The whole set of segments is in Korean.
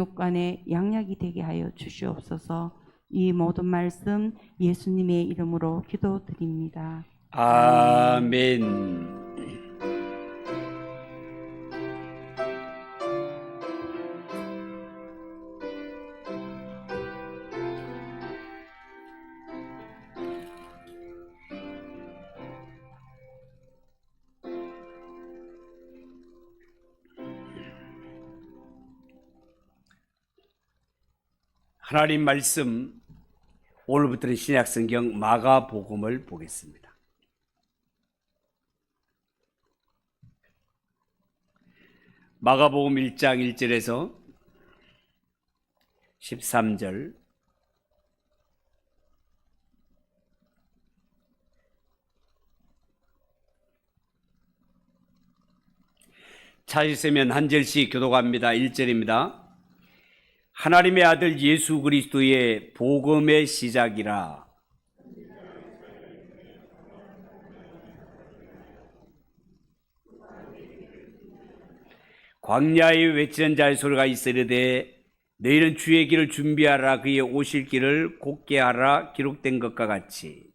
간의 양약이 되게 하여 주시옵소서. 이 모든 말씀 예수님의 이름으로 기도드립니다. 아멘. 하나님 말씀, 오늘부터는 신약성경 마가복음을 보겠습니다. 마가복음 1장 1절에서 13절, 찾으시면 한 절씩 교독합니다. 1절입니다. 하나님의 아들 예수 그리스도의 복음의 시작이라. 광야에 외치는 자의 소리가 있으리되 너희는 주의 길을 준비하라, 그의 오실 길을 곧게 하라, 기록된 것과 같이.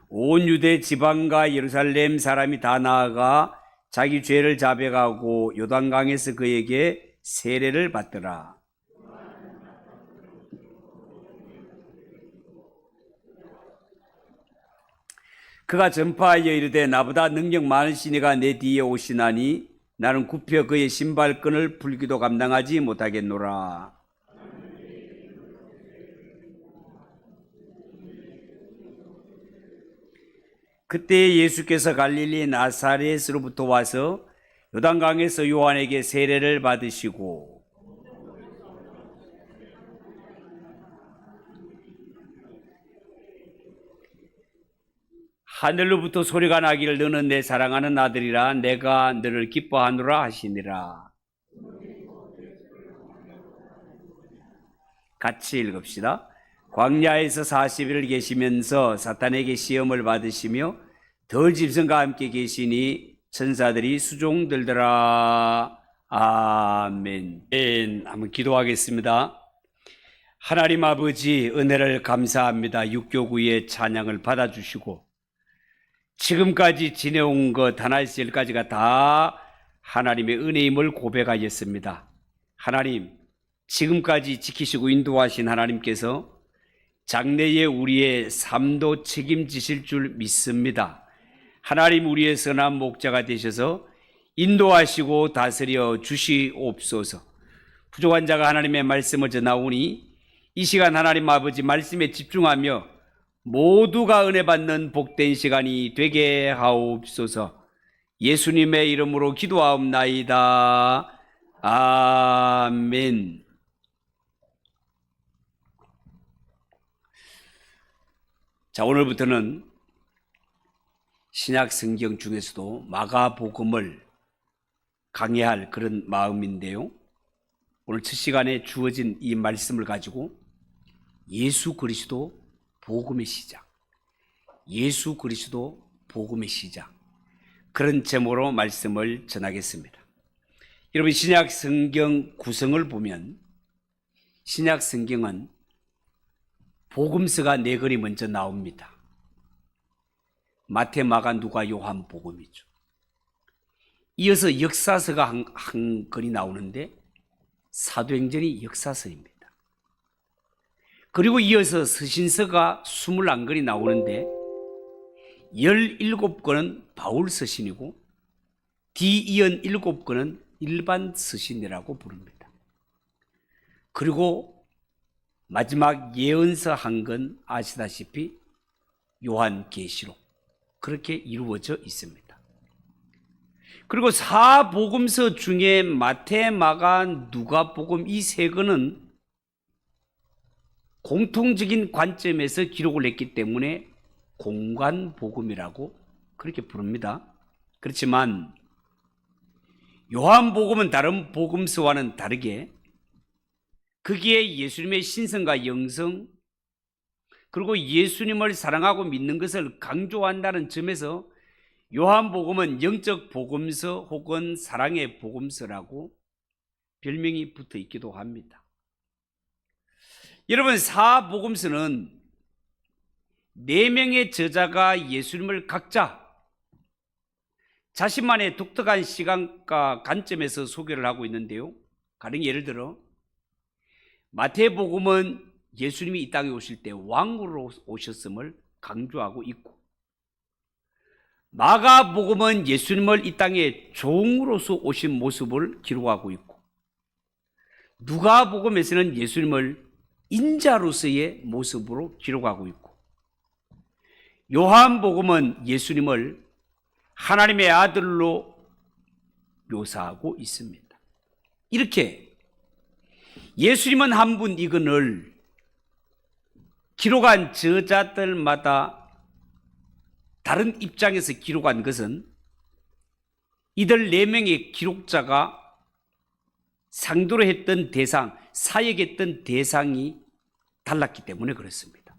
온 유대 지방과 예루살렘 사람이 다 나아가 자기 죄를 자백하고 요단강에서 그에게 세례를 받더라. 그가 전파하여 이르되 나보다 능력 많으신 이가 내 뒤에 오시나니 나는 굽혀 그의 신발끈을 풀기도 감당하지 못하겠노라. 그때 예수께서 갈릴리 나사렛으로부터 와서 요단강에서 요한에게 세례를 받으시고 하늘로부터 소리가 나기를 너는 내 사랑하는 아들이라 내가 너를 기뻐하노라 하시니라. 같이 읽읍시다. 광야에서 40일을 계시면서 사탄에게 시험을 받으시며 덜 짐승과 함께 계시니 천사들이 수종들더라. 아멘. 한번 기도하겠습니다. 하나님 아버지, 은혜를 감사합니다. 육교구의 찬양을 받아주시고 지금까지 지내온 것 하나에서 열까지가 다 하나님의 은혜임을 고백하였습니다. 하나님, 지금까지 지키시고 인도하신 하나님께서 장래에 우리의 삶도 책임지실 줄 믿습니다. 하나님, 우리의 선한 목자가 되셔서 인도하시고 다스려 주시옵소서. 부족한 자가 하나님의 말씀을 전하오니 이 시간 하나님 아버지 말씀에 집중하며 모두가 은혜 받는 복된 시간이 되게 하옵소서. 예수님의 이름으로 기도하옵나이다. 아멘. 자, 오늘부터는 신약 성경 중에서도 마가복음을 강해할 그런 마음인데요. 오늘 첫 시간에 주어진 이 말씀을 가지고 예수 그리스도 복음의 시작, 예수 그리스도 복음의 시작, 그런 제목으로 말씀을 전하겠습니다. 여러분, 신약 성경 구성을 보면 신약 성경은 복음서가 4권이 먼저 나옵니다. 마태, 마가, 누가, 요한 복음이죠. 이어서 역사서가 한 권이 나오는데 사도행전이 역사서입니다. 그리고 이어서 서신서가 21권이 나오는데 17권은 바울 서신이고 뒤이은 7권은 일반 서신이라고 부릅니다. 그리고 마지막 예언서 한 권 아시다시피 요한계시록, 그렇게 이루어져 있습니다. 그리고 사복음서 중에 마태, 마가, 누가복음 이 3권은 공통적인 관점에서 기록을 했기 때문에 공관복음이라고 그렇게 부릅니다. 그렇지만 요한복음은 다른 복음서와는 다르게 거기에 예수님의 신성과 영성, 그리고 예수님을 사랑하고 믿는 것을 강조한다는 점에서 요한복음은 영적 복음서 혹은 사랑의 복음서라고 별명이 붙어 있기도 합니다. 여러분, 사복음서는 4명의 저자가 예수님을 각자 자신만의 독특한 시간과 관점에서 소개를 하고 있는데요. 가령 예를 들어 마태복음은 예수님이 이 땅에 오실 때 왕으로 오셨음을 강조하고 있고, 마가복음은 예수님을 이 땅에 종으로서 오신 모습을 기록하고 있고, 누가복음에서는 예수님을 인자로서의 모습으로 기록하고 있고, 요한복음은 예수님을 하나님의 아들로 묘사하고 있습니다. 이렇게 예수님은 한 분 이건을 기록한 저자들마다 다른 입장에서 기록한 것은 이들 4명의 기록자가 상도로 했던 대상, 사역했던 대상이 달랐기 때문에 그렇습니다.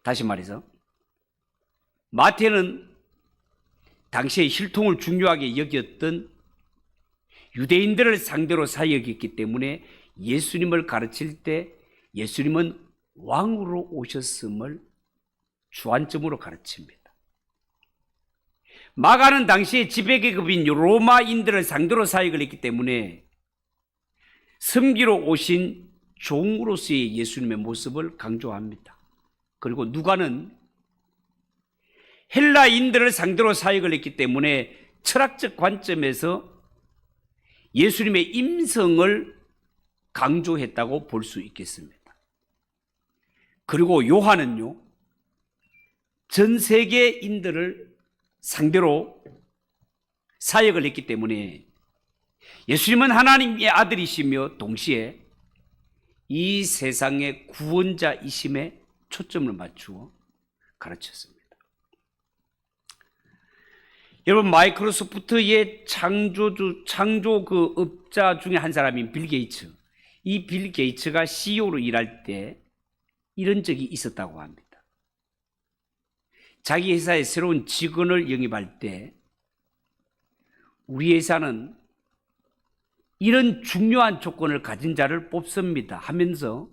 다시 말해서 마태는 당시에 혈통을 중요하게 여겼던 유대인들을 상대로 사역했기 때문에 예수님을 가르칠 때 예수님은 왕으로 오셨음을 주안점으로 가르칩니다. 마가는 당시에 지배계급인 로마인들을 상대로 사역을 했기 때문에 섬기러 오신 종으로서의 예수님의 모습을 강조합니다. 그리고 누가는 헬라인들을 상대로 사역을 했기 때문에 철학적 관점에서 예수님의 임성을 강조했다고 볼 수 있겠습니다. 그리고 요한은요, 전 세계인들을 상대로 사역을 했기 때문에 예수님은 하나님의 아들이시며 동시에 이 세상의 구원자이심에 초점을 맞추어 가르쳤습니다. 여러분, 마이크로소프트의 창조 그 업자 중에 한 사람인 빌 게이츠, 이 빌 게이츠가 CEO로 일할 때 이런 적이 있었다고 합니다. 자기 회사에 새로운 직원을 영입할 때 우리 회사는 이런 중요한 조건을 가진 자를 뽑습니다 하면서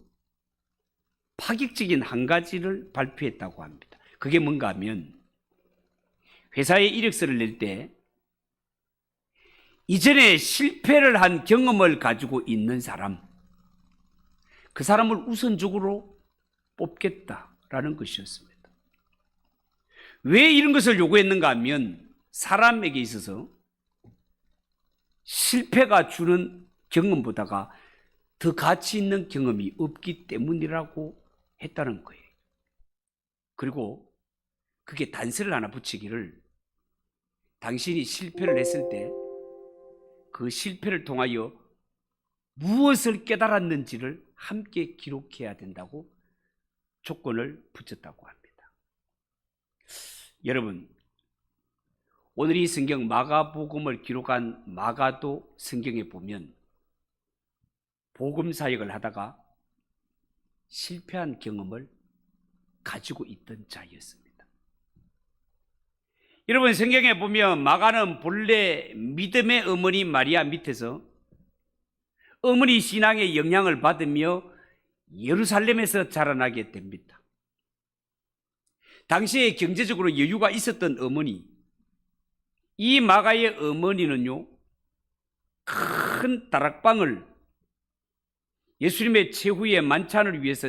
파격적인 한 가지를 발표했다고 합니다. 그게 뭔가 하면 회사에 이력서를 낼 때 이전에 실패를 한 경험을 가지고 있는 사람, 그 사람을 우선적으로 뽑겠다라는 것이었습니다. 왜 이런 것을 요구했는가 하면 사람에게 있어서 실패가 주는 경험보다가 더 가치 있는 경험이 없기 때문이라고 했다는 거예요. 그리고 그게 단서를 하나 붙이기를, 당신이 실패를 했을 때 그 실패를 통하여 무엇을 깨달았는지를 함께 기록해야 된다고 조건을 붙였다고 합니다. 여러분, 오늘 이 성경 마가복음을 기록한 마가도 성경에 보면 복음 사역을 하다가 실패한 경험을 가지고 있던 자였습니다. 여러분, 성경에 보면 마가는 본래 믿음의 어머니 마리아 밑에서 어머니 신앙의 영향을 받으며 예루살렘에서 자라나게 됩니다. 당시에 경제적으로 여유가 있었던 어머니, 이 마가의 어머니는요, 큰 다락방을 예수님의 최후의 만찬을 위해서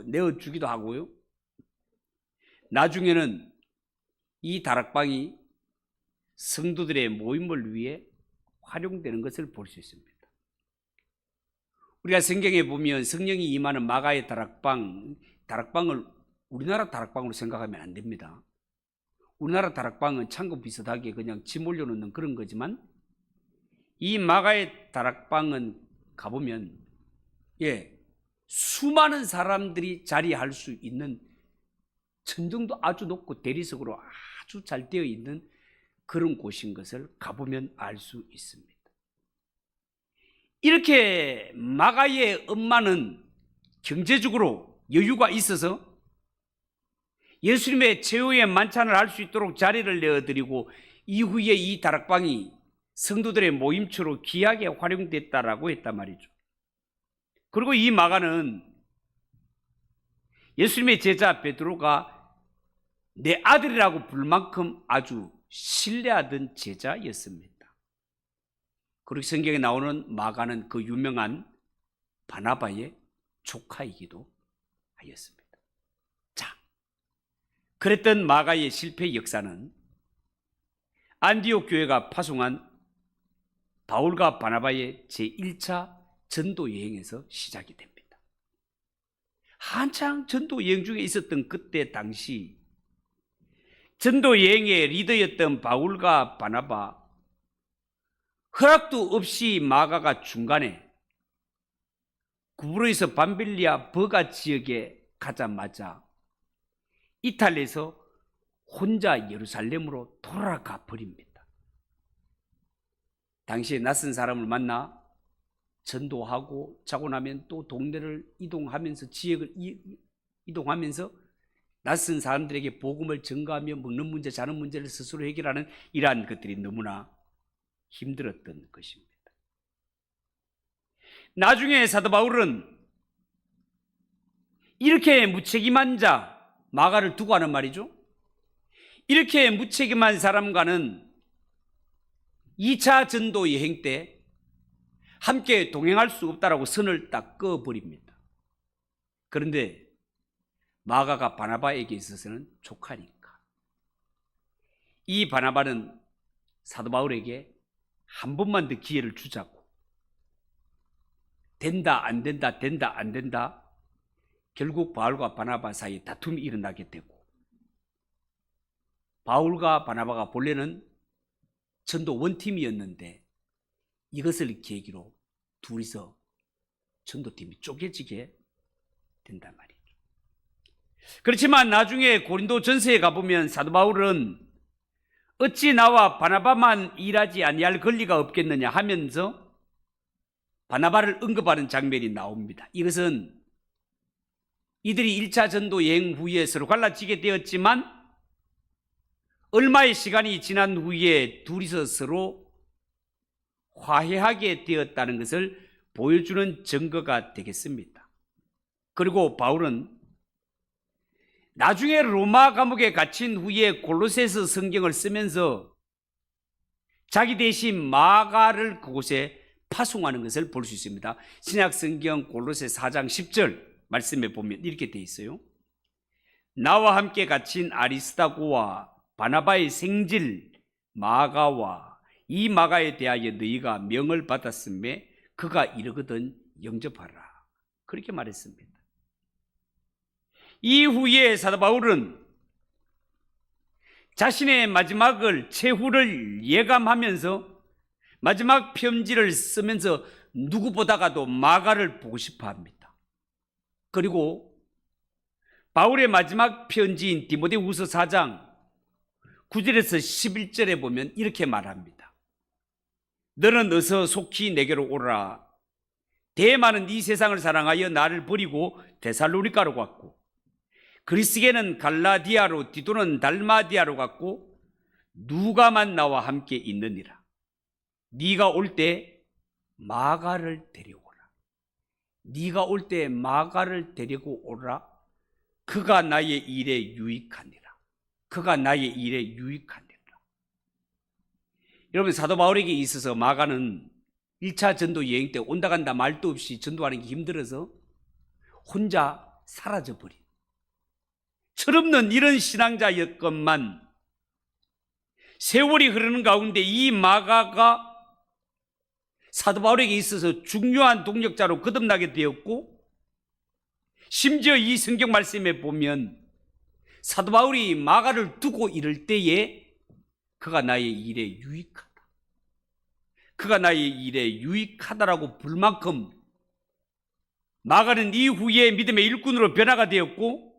내어주기도 하고요, 나중에는 이 다락방이 성도들의 모임을 위해 활용되는 것을 볼 수 있습니다. 우리가 성경에 보면 성령이 임하는 마가의 다락방을 우리나라 다락방으로 생각하면 안 됩니다. 우리나라 다락방은 창고 비슷하게 그냥 짐 올려놓는 그런 거지만, 이 마가의 다락방은 가보면 수많은 사람들이 자리할 수 있는, 천정도 아주 높고 대리석으로 아주 잘 되어 있는 그런 곳인 것을 가보면 알 수 있습니다. 이렇게 마가의 엄마는 경제적으로 여유가 있어서 예수님의 최후의 만찬을 할 수 있도록 자리를 내어드리고 이후에 이 다락방이 성도들의 모임처로 귀하게 활용됐다라고 했단 말이죠. 그리고 이 마가는 예수님의 제자 베드로가 내 아들이라고 부를 만큼 아주 신뢰하던 제자였습니다. 그리고 성경에 나오는 마가는 그 유명한 바나바의 조카이기도 하였습니다. 자, 그랬던 마가의 실패 역사는 안디옥 교회가 파송한 바울과 바나바의 제1차 전도 여행에서 시작이 됩니다. 한창 전도 여행 중에 있었던 그때 당시 전도 여행의 리더였던 바울과 바나바, 허락도 없이 마가가 중간에 구브로에서 밤빌리아 버가 지역에 가자마자 이탈리아에서 혼자 예루살렘으로 돌아가 버립니다. 당시에 낯선 사람을 만나 전도하고 자고 나면 또 동네를 이동하면서 지역을 이동하면서 낯선 사람들에게 복음을 전가하며 먹는 문제, 자는 문제를 스스로 해결하는 이러한 것들이 너무나 힘들었던 것입니다. 나중에 사도 바울은 이렇게 무책임한 자 마가를 두고 하는 말이죠. 이렇게 무책임한 사람과는 2차 전도 여행 때 함께 동행할 수 없다라고 선을 딱 그어버립니다. 그런데 마가가 바나바에게 있어서는 조카니까 이 바나바는 사도 바울에게 한 번만 더 기회를 주자고, 된다 안 된다 된다 안 된다, 결국 바울과 바나바 사이에 다툼이 일어나게 되고, 바울과 바나바가 본래는 전도 원팀이었는데 이것을 계기로 둘이서 전도팀이 쪼개지게 된단 말이죠. 그렇지만 나중에 고린도 전서에 가보면 사도 바울은 어찌 나와 바나바만 일하지 아니할 권리가 없겠느냐 하면서 바나바를 언급하는 장면이 나옵니다. 이것은 이들이 1차 전도 여행 후에 서로 갈라지게 되었지만 얼마의 시간이 지난 후에 둘이서 서로 화해하게 되었다는 것을 보여주는 증거가 되겠습니다. 그리고 바울은 나중에 로마 감옥에 갇힌 후에 골로새서 성경을 쓰면서 자기 대신 마가를 그곳에 파송하는 것을 볼 수 있습니다. 신약 성경 골로새 4장 10절 말씀에 보면 이렇게 되어 있어요. 나와 함께 갇힌 아리스다고와 바나바의 생질 마가와 이 마가에 대하여 너희가 명을 받았음에 그가 이르거든 영접하라, 그렇게 말했습니다. 이후에 사도 바울은 자신의 마지막을 최후를 예감하면서 마지막 편지를 쓰면서 누구보다가도 마가를 보고 싶어 합니다. 그리고 바울의 마지막 편지인 디모데후서 4장 9절에서 11절에 보면 이렇게 말합니다. 너는 어서 속히 내게로 오라. 대마는 이 세상을 사랑하여 나를 버리고 데살로니가로 갔고, 그리스게는 갈라디아로, 디도는 달마디아로 갔고, 누가만 나와 함께 있느니라. 네가 올 때 마가를 데려오라. 네가 올 때 마가를 데리고 오라. 그가 나의 일에 유익하니라. 그가 나의 일에 유익하니라. 여러분, 사도 바울에게 있어서 마가는 1차 전도 여행 때 온다 간다 말도 없이 전도하는 게 힘들어서 혼자 사라져버린 철없는 이런 신앙자였건만, 세월이 흐르는 가운데 이 마가가 사도 바울에게 있어서 중요한 동력자로 거듭나게 되었고, 심지어 이 성경 말씀에 보면 사도 바울이 마가를 두고 이럴 때에 그가 나의 일에 유익하다, 그가 나의 일에 유익하다라고 부를 만큼 마가는 이후에 믿음의 일꾼으로 변화가 되었고,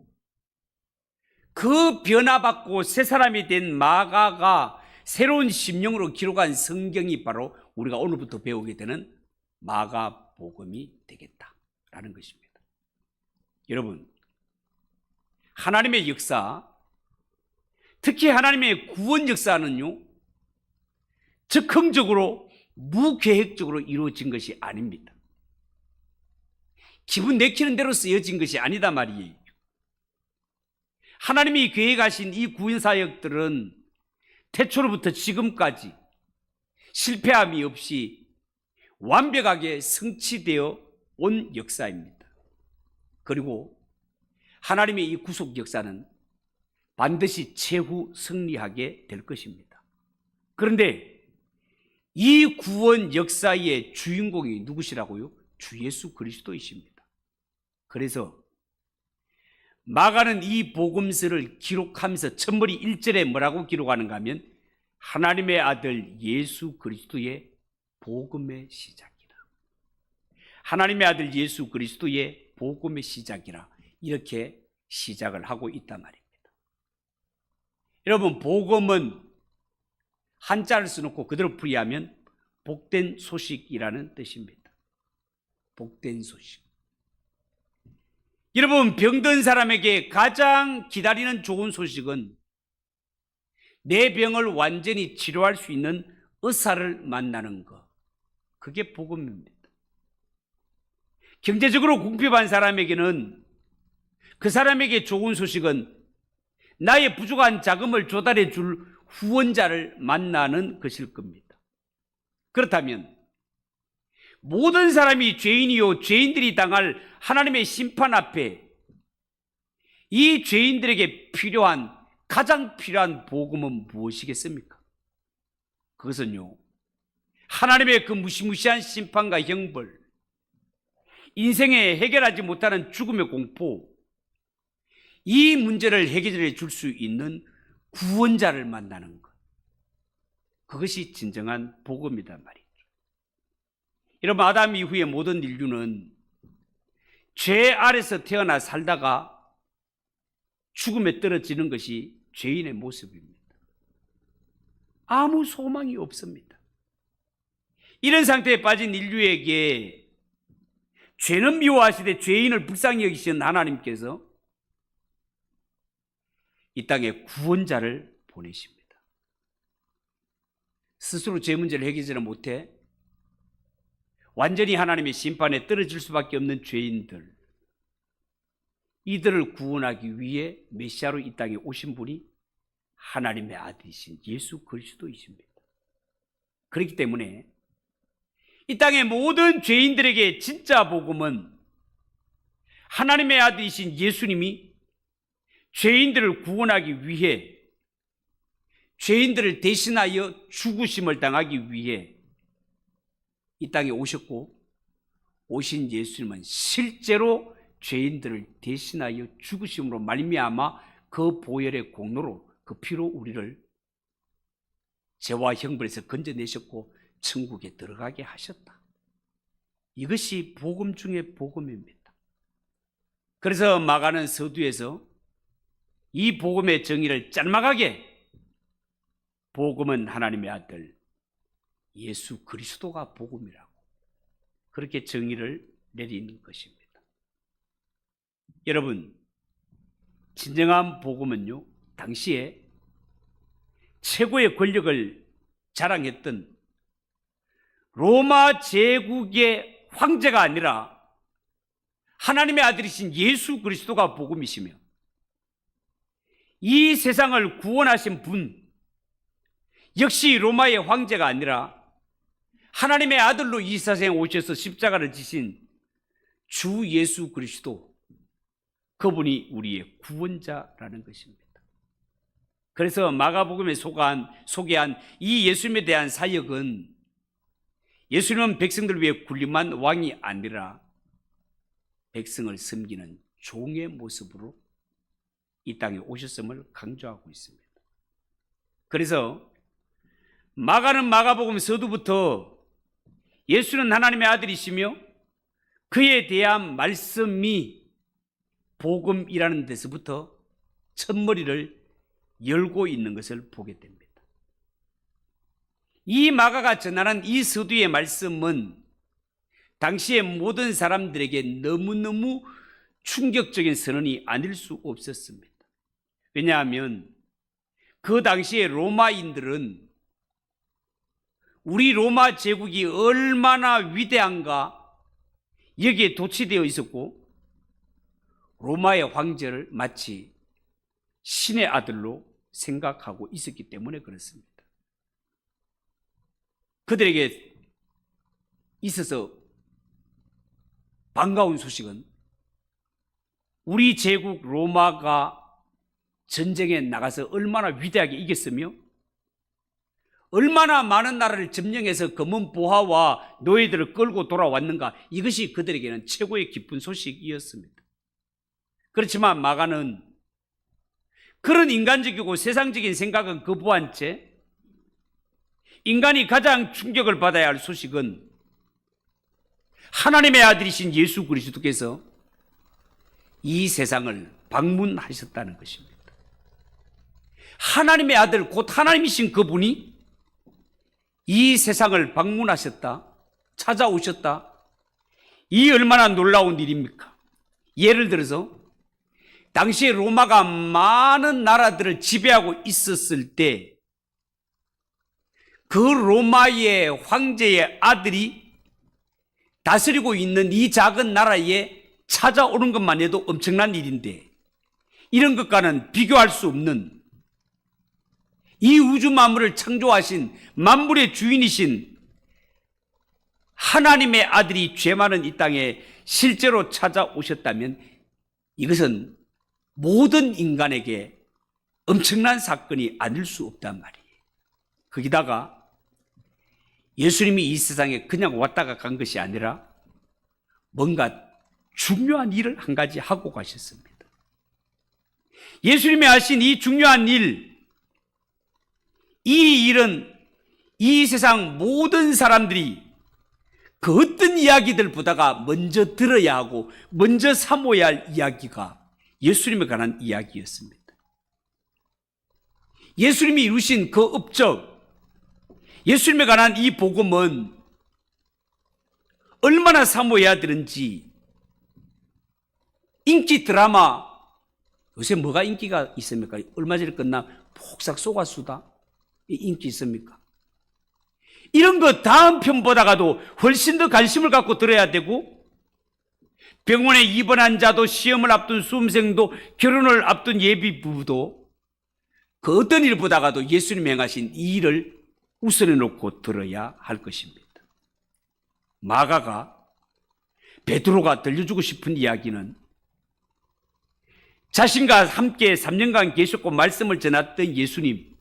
그 변화받고 새 사람이 된 마가가 새로운 심령으로 기록한 성경이 바로 우리가 오늘부터 배우게 되는 마가복음이 되겠다라는 것입니다. 여러분, 하나님의 역사, 특히 하나님의 구원 역사는요, 즉흥적으로 무계획적으로 이루어진 것이 아닙니다. 기분 내키는 대로 쓰여진 것이 아니다 말이에요. 하나님이 계획하신 이 구원 사역들은 태초로부터 지금까지 실패함이 없이 완벽하게 성취되어 온 역사입니다. 그리고 하나님의 이 구속 역사는 반드시 최후 승리하게 될 것입니다. 그런데 이 구원 역사의 주인공이 누구시라고요? 주 예수 그리스도이십니다. 그래서 마가는 이 복음서를 기록하면서 첫머리 1절에 뭐라고 기록하는가 하면 하나님의 아들 예수 그리스도의 복음의 시작이라. 하나님의 아들 예수 그리스도의 복음의 시작이라. 이렇게 시작을 하고 있단 말입니다. 여러분, 복음은 한자를 써놓고 그대로 풀이하면 복된 소식이라는 뜻입니다. 복된 소식. 여러분, 병든 사람에게 가장 기다리는 좋은 소식은 내 병을 완전히 치료할 수 있는 의사를 만나는 것. 그게 복음입니다. 경제적으로 궁핍한 사람에게는 그 사람에게 좋은 소식은 나의 부족한 자금을 조달해 줄 후원자를 만나는 것일 겁니다. 그렇다면 모든 사람이 죄인이요 죄인들이 당할 하나님의 심판 앞에 이 죄인들에게 가장 필요한 복음은 무엇이겠습니까? 그것은요, 하나님의 그 무시무시한 심판과 형벌, 인생에 해결하지 못하는 죽음의 공포, 이 문제를 해결해 줄 수 있는 구원자를 만나는 것. 그것이 진정한 복음이란 말이죠. 여러분, 아담 이후의 모든 인류는 죄 아래서 태어나 살다가 죽음에 떨어지는 것이 죄인의 모습입니다. 아무 소망이 없습니다. 이런 상태에 빠진 인류에게 죄는 미워하시되 죄인을 불쌍히 여기신 하나님께서 이 땅에 구원자를 보내십니다. 스스로 죄 문제를 해결하지 못해 완전히 하나님의 심판에 떨어질 수밖에 없는 죄인들, 이들을 구원하기 위해 메시아로 이 땅에 오신 분이 하나님의 아들이신 예수 그리스도이십니다. 그렇기 때문에 이 땅의 모든 죄인들에게 진짜 복음은 하나님의 아들이신 예수님이 죄인들을 구원하기 위해, 죄인들을 대신하여 죽으심을 당하기 위해 이 땅에 오셨고, 오신 예수님은 실제로 죄인들을 대신하여 죽으심으로 말미암아 그 보혈의 공로로, 그 피로 우리를 죄와 형벌에서 건져내셨고 천국에 들어가게 하셨다. 이것이 복음 중의 복음입니다. 그래서 마가는 서두에서 이 복음의 정의를 짤막하게 복음은 하나님의 아들 예수 그리스도가 복음이라고 그렇게 정의를 내리는 것입니다. 여러분, 진정한 복음은요, 당시에 최고의 권력을 자랑했던 로마 제국의 황제가 아니라 하나님의 아들이신 예수 그리스도가 복음이시며, 이 세상을 구원하신 분 역시 로마의 황제가 아니라 하나님의 아들로 이 세상에 오셔서 십자가를 지신 주 예수 그리스도, 그분이 우리의 구원자라는 것입니다. 그래서 마가복음에 소개한 이 예수님에 대한 사역은 예수님은 백성들 위해 군림한 왕이 아니라 백성을 섬기는 종의 모습으로 이 땅에 오셨음을 강조하고 있습니다. 그래서 마가는 마가복음 서두부터 예수는 하나님의 아들이시며 그에 대한 말씀이 복음이라는 데서부터 첫머리를 열고 있는 것을 보게 됩니다. 이 마가가 전하는 이 서두의 말씀은 당시의 모든 사람들에게 너무너무 충격적인 선언이 아닐 수 없었습니다. 왜냐하면 그 당시에 로마인들은 우리 로마 제국이 얼마나 위대한가 여기에 도취되어 있었고, 로마의 황제를 마치 신의 아들로 생각하고 있었기 때문에 그렇습니다. 그들에게 있어서 반가운 소식은 우리 제국 로마가 전쟁에 나가서 얼마나 위대하게 이겼으며 얼마나 많은 나라를 점령해서 검은 보화와 노예들을 끌고 돌아왔는가, 이것이 그들에게는 최고의 기쁜 소식이었습니다. 그렇지만 마가는 그런 인간적이고 세상적인 생각은 거부한 채 인간이 가장 충격을 받아야 할 소식은 하나님의 아들이신 예수 그리스도께서 이 세상을 방문하셨다는 것입니다. 하나님의 아들, 곧 하나님이신 그분이 이 세상을 방문하셨다, 찾아오셨다. 이 얼마나 놀라운 일입니까? 예를 들어서 당시에 로마가 많은 나라들을 지배하고 있었을 때 그 로마의 황제의 아들이 다스리고 있는 이 작은 나라에 찾아오는 것만 해도 엄청난 일인데, 이런 것과는 비교할 수 없는 이 우주 만물을 창조하신 만물의 주인이신 하나님의 아들이 죄 많은 이 땅에 실제로 찾아오셨다면 이것은 모든 인간에게 엄청난 사건이 아닐 수 없단 말이에요. 거기다가 예수님이 이 세상에 그냥 왔다가 간 것이 아니라 뭔가 중요한 일을 한 가지 하고 가셨습니다. 예수님이 하신 이 중요한 일, 이 일은 이 세상 모든 사람들이 그 어떤 이야기들보다가 먼저 들어야 하고 먼저 사모해야 할 이야기가 예수님에 관한 이야기였습니다. 예수님이 이루신 그 업적, 예수님에 관한 이 복음은 얼마나 사모해야 되는지, 인기 드라마, 요새 뭐가 인기가 있습니까? 얼마 전에 끝난 폭삭 속았수다, 인기 있습니까? 이런 거 다음 편보다가도 훨씬 더 관심을 갖고 들어야 되고, 병원에 입원한 자도, 시험을 앞둔 수험생도, 결혼을 앞둔 예비 부부도 그 어떤 일보다가도 예수님이 행하신 이 일을 우선해 놓고 들어야 할 것입니다. 마가가, 베드로가 들려주고 싶은 이야기는 자신과 함께 3년간 계셨고 말씀을 전했던 예수님,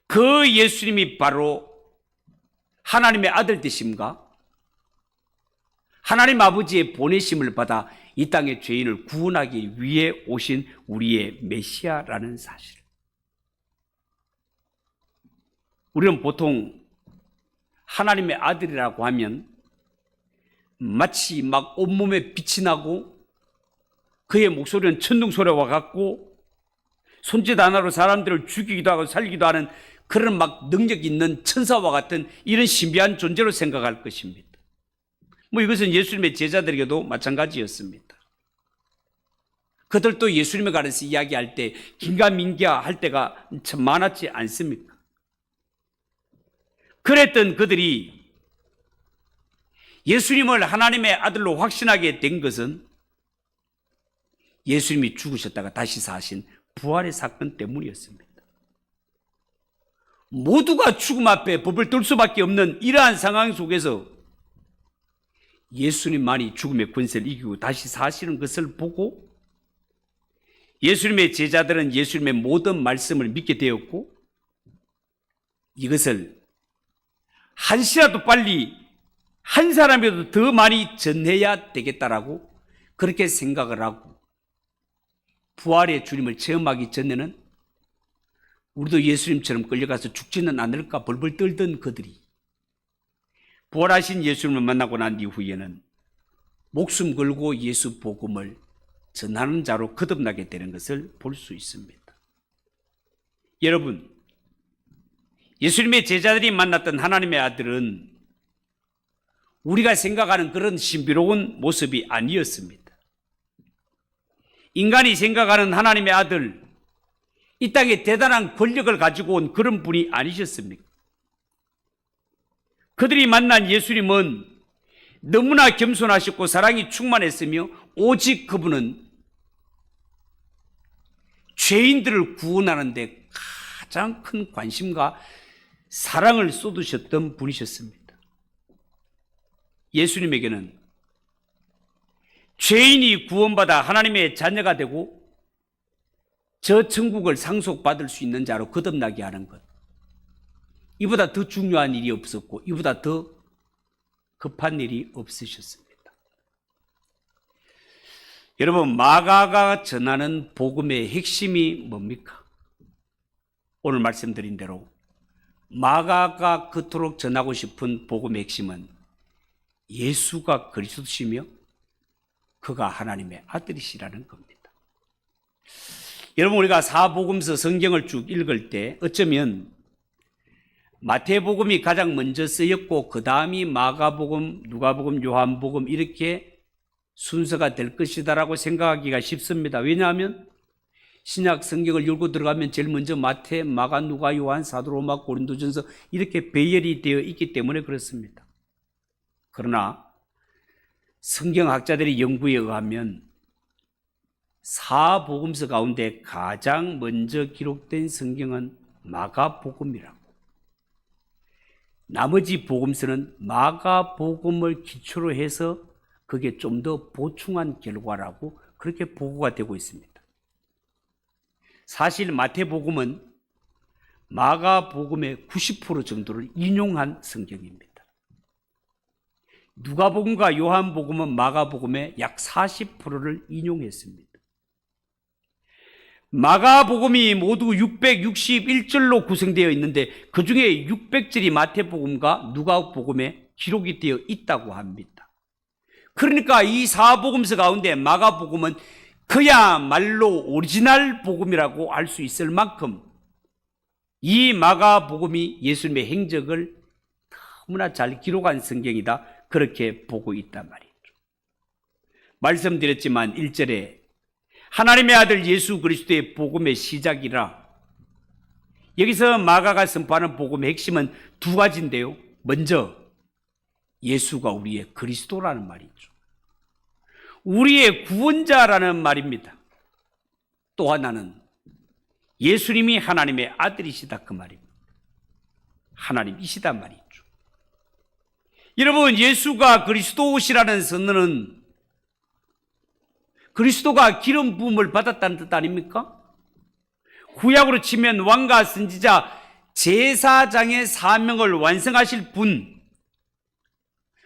그 예수님이 바로 하나님의 아들 되심과 하나님 아버지의 보내심을 받아 이 땅의 죄인을 구원하기 위해 오신 우리의 메시아라는 사실. 우리는 보통 하나님의 아들이라고 하면 마치 막 온몸에 빛이 나고 그의 목소리는 천둥소리와 같고 손짓 하나로 사람들을 죽이기도 하고 살기도 하는 그런 막 능력 있는 천사와 같은 이런 신비한 존재로 생각할 것입니다. 이것은 예수님의 제자들에게도 마찬가지였습니다. 그들도 예수님에 관해서 이야기할 때 긴가민가 할 때가 참 많았지 않습니까? 그랬던 그들이 예수님을 하나님의 아들로 확신하게 된 것은 예수님이 죽으셨다가 다시 사신 부활의 사건 때문이었습니다. 모두가 죽음 앞에 법을 떨 수밖에 없는 이러한 상황 속에서 예수님만이 죽음의 권세를 이기고 다시 사시는 것을 보고 예수님의 제자들은 예수님의 모든 말씀을 믿게 되었고, 이것을 한시라도 빨리 한 사람이라도 더 많이 전해야 되겠다라고 그렇게 생각을 하고, 부활의 주님을 체험하기 전에는 우리도 예수님처럼 끌려가서 죽지는 않을까 벌벌 떨던 그들이 부활하신 예수님을 만나고 난 이후에는 목숨 걸고 예수 복음을 전하는 자로 거듭나게 되는 것을 볼 수 있습니다. 여러분, 예수님의 제자들이 만났던 하나님의 아들은 우리가 생각하는 그런 신비로운 모습이 아니었습니다. 인간이 생각하는 하나님의 아들, 이 땅에 대단한 권력을 가지고 온 그런 분이 아니셨습니까? 그들이 만난 예수님은 너무나 겸손하셨고 사랑이 충만했으며 오직 그분은 죄인들을 구원하는 데 가장 큰 관심과 사랑을 쏟으셨던 분이셨습니다. 예수님에게는 죄인이 구원받아 하나님의 자녀가 되고 저 천국을 상속받을 수 있는 자로 거듭나게 하는 것, 이보다 더 중요한 일이 없었고 이보다 더 급한 일이 없으셨습니다. 여러분, 마가가 전하는 복음의 핵심이 뭡니까? 오늘 말씀드린 대로 마가가 그토록 전하고 싶은 복음의 핵심은 예수가 그리스도시며 그가 하나님의 아들이시라는 겁니다. 여러분, 우리가 사복음서 성경을 쭉 읽을 때 어쩌면 마태복음이 가장 먼저 쓰였고 그 다음이 마가복음, 누가복음, 요한복음 이렇게 순서가 될 것이다라고 생각하기가 쉽습니다. 왜냐하면 신약 성경을 열고 들어가면 제일 먼저 마태, 마가, 누가, 요한, 사도, 로마, 고린도전서 이렇게 배열이 되어 있기 때문에 그렇습니다. 그러나 성경학자들의 연구에 의하면 사복음서 가운데 가장 먼저 기록된 성경은 마가복음이라고, 나머지 복음서는 마가복음을 기초로 해서 그게 좀 더 보충한 결과라고 그렇게 보고가 되고 있습니다. 사실 마태복음은 마가복음의 90% 정도를 인용한 성경입니다. 누가복음과 요한복음은 마가복음의 약 40%를 인용했습니다. 마가복음이 모두 661절로 구성되어 있는데 그 중에 600절이 마태복음과 누가복음에 기록이 되어 있다고 합니다. 그러니까 이 사복음서 가운데 마가복음은 그야말로 오리지널 복음이라고 할 수 있을 만큼 이 마가복음이 예수님의 행적을 너무나 잘 기록한 성경이다, 그렇게 보고 있단 말이죠. 말씀드렸지만 1절에 하나님의 아들 예수 그리스도의 복음의 시작이라, 여기서 마가가 선포하는 복음의 핵심은 두 가지인데요. 먼저 예수가 우리의 그리스도라는 말이죠. 우리의 구원자라는 말입니다. 또 하나는 예수님이 하나님의 아들이시다, 그 말입니다. 하나님이시다 말이죠. 여러분, 예수가 그리스도시라는 선언은 그리스도가 기름 부음을 받았다는 뜻 아닙니까? 구약으로 치면 왕과 선지자, 제사장의 사명을 완성하실 분,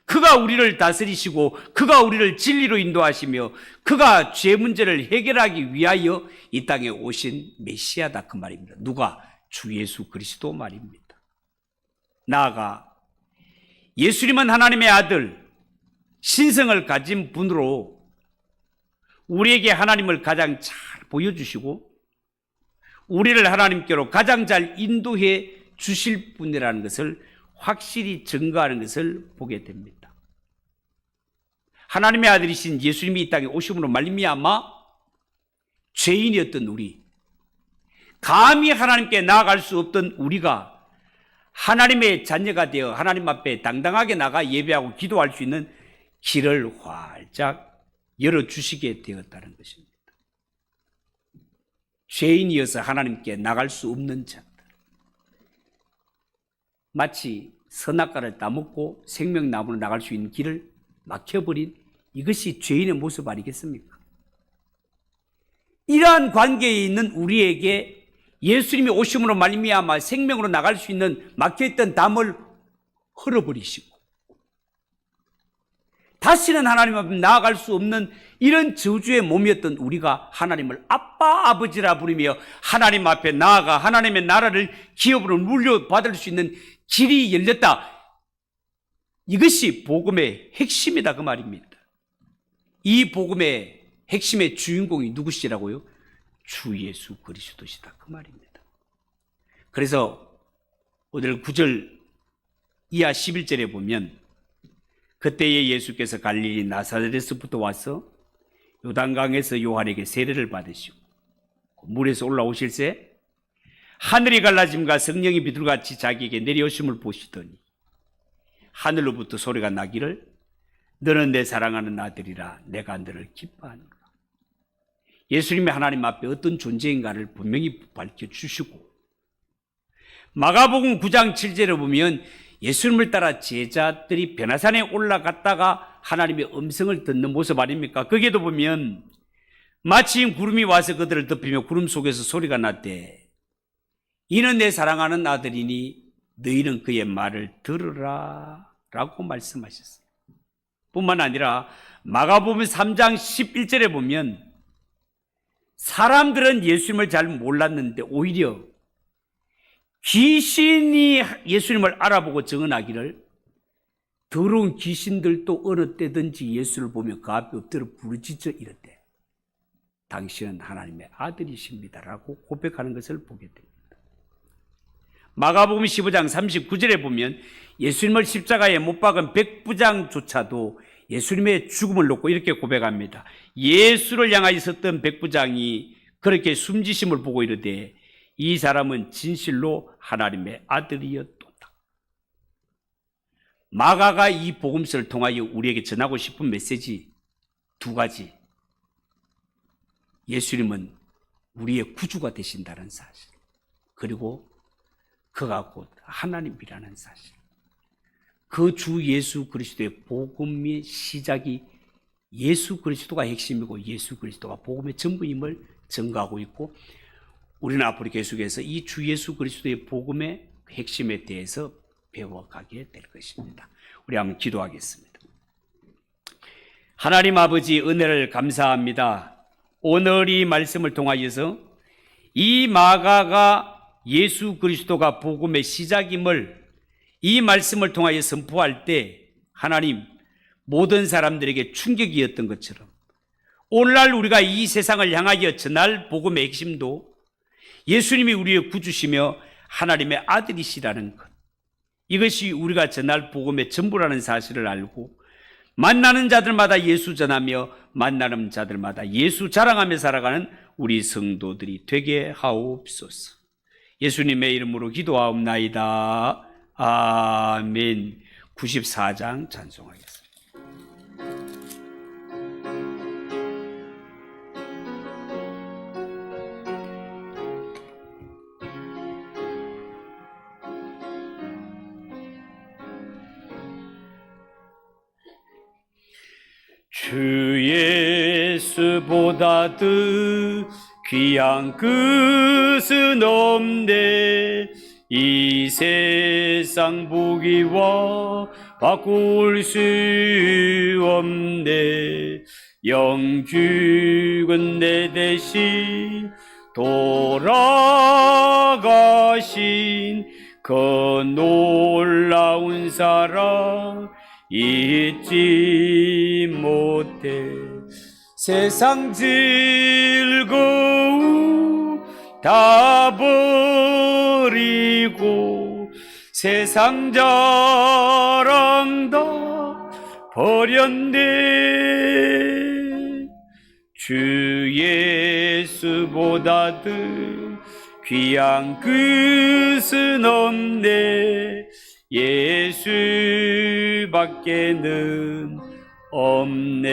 그가 우리를 다스리시고 그가 우리를 진리로 인도하시며 그가 죄 문제를 해결하기 위하여 이 땅에 오신 메시아다, 그 말입니다. 누가? 주 예수 그리스도 말입니다. 나아가 예수님은 하나님의 아들, 신성을 가진 분으로 우리에게 하나님을 가장 잘 보여주시고 우리를 하나님께로 가장 잘 인도해 주실 분이라는 것을 확실히 증거하는 것을 보게 됩니다. 하나님의 아들이신 예수님이 이 땅에 오심으로 말미암아 죄인이었던 우리, 감히 하나님께 나아갈 수 없던 우리가 하나님의 자녀가 되어 하나님 앞에 당당하게 나가 예배하고 기도할 수 있는 길을 활짝 열어주시게 되었다는 것입니다. 죄인이어서 하나님께 나갈 수 없는 자들, 마치 선악과를 따먹고 생명나무로 나갈 수 있는 길을 막혀버린 이것이 죄인의 모습 아니겠습니까? 이러한 관계에 있는 우리에게 예수님이 오심으로 말미암아 생명으로 나갈 수 있는 막혀있던 담을 헐어버리시고 다시는 하나님 앞에 나아갈 수 없는 이런 저주의 몸이었던 우리가 하나님을 아빠 아버지라 부르며 하나님 앞에 나아가 하나님의 나라를 기업으로 물려받을 수 있는 길이 열렸다. 이것이 복음의 핵심이다, 그 말입니다. 이 복음의 핵심의 주인공이 누구시라고요? 주 예수 그리스도시다, 그 말입니다. 그래서 오늘 9절 이하 11절에 보면 그때에 예수께서 갈릴리 나사렛에서부터 와서 요단강에서 요한에게 세례를 받으시고 물에서 올라오실새 하늘이 갈라짐과 성령이 비둘같이 자기에게 내려오심을 보시더니 하늘로부터 소리가 나기를 너는 내 사랑하는 아들이라 내가 너를 기뻐하노라. 예수님이 하나님 앞에 어떤 존재인가를 분명히 밝혀주시고, 마가복음 9장 7절에 보면 예수님을 따라 제자들이 변화산에 올라갔다가 하나님의 음성을 듣는 모습 아닙니까? 거기에도 보면 마침 구름이 와서 그들을 덮이며 구름 속에서 소리가 났대. 이는 내 사랑하는 아들이니 너희는 그의 말을 들으라 라고 말씀하셨어요. 뿐만 아니라 마가복음 3장 11절에 보면 사람들은 예수님을 잘 몰랐는데 오히려 귀신이 예수님을 알아보고 증언하기를 더러운 귀신들도 어느 때든지 예수를 보며 그 앞에 엎드려 부르짖어 이르되 당신은 하나님의 아들이십니다라고 고백하는 것을 보게 됩니다. 마가복음 15장 39절에 보면 예수님을 십자가에 못 박은 백부장조차도 예수님의 죽음을 놓고 이렇게 고백합니다. 예수를 향하여 섰던 백부장이 그렇게 숨지심을 보고 이르되 이 사람은 진실로 하나님의 아들이었도다. 마가가 이 복음서를 통하여 우리에게 전하고 싶은 메시지 두 가지. 예수님은 우리의 구주가 되신다는 사실, 그리고 그가 곧 하나님이라는 사실. 그 주 예수 그리스도의 복음의 시작이 예수 그리스도가 핵심이고 예수 그리스도가 복음의 전부임을 증거하고 있고, 우리는 앞으로 계속해서 이 주 예수 그리스도의 복음의 핵심에 대해서 배워가게 될 것입니다. 우리 한번 기도하겠습니다. 하나님 아버지, 은혜를 감사합니다. 오늘 이 말씀을 통하여서 이 마가가 예수 그리스도가 복음의 시작임을 이 말씀을 통하여 선포할 때 하나님, 모든 사람들에게 충격이었던 것처럼 오늘날 우리가 이 세상을 향하여 전할 복음의 핵심도 예수님이 우리의 구주시며 하나님의 아들이시라는 것, 이것이 우리가 전할 복음의 전부라는 사실을 알고 만나는 자들마다 예수 전하며 만나는 자들마다 예수 자랑하며 살아가는 우리 성도들이 되게 하옵소서. 예수님의 이름으로 기도하옵나이다. 아멘. 94장 찬송하겠습니다. 주 예수보다 더 귀한 것은 없네. 이 세상 보기와 바꿀 수 없네. 영죽은 내 대신 돌아가신 그 놀라운 사랑 잊지 못해. 세상 즐거움 다 버리고 세상 자랑 다 버렸네. 주 예수보다 더 귀한 것은 없네. 예수밖에는 없네.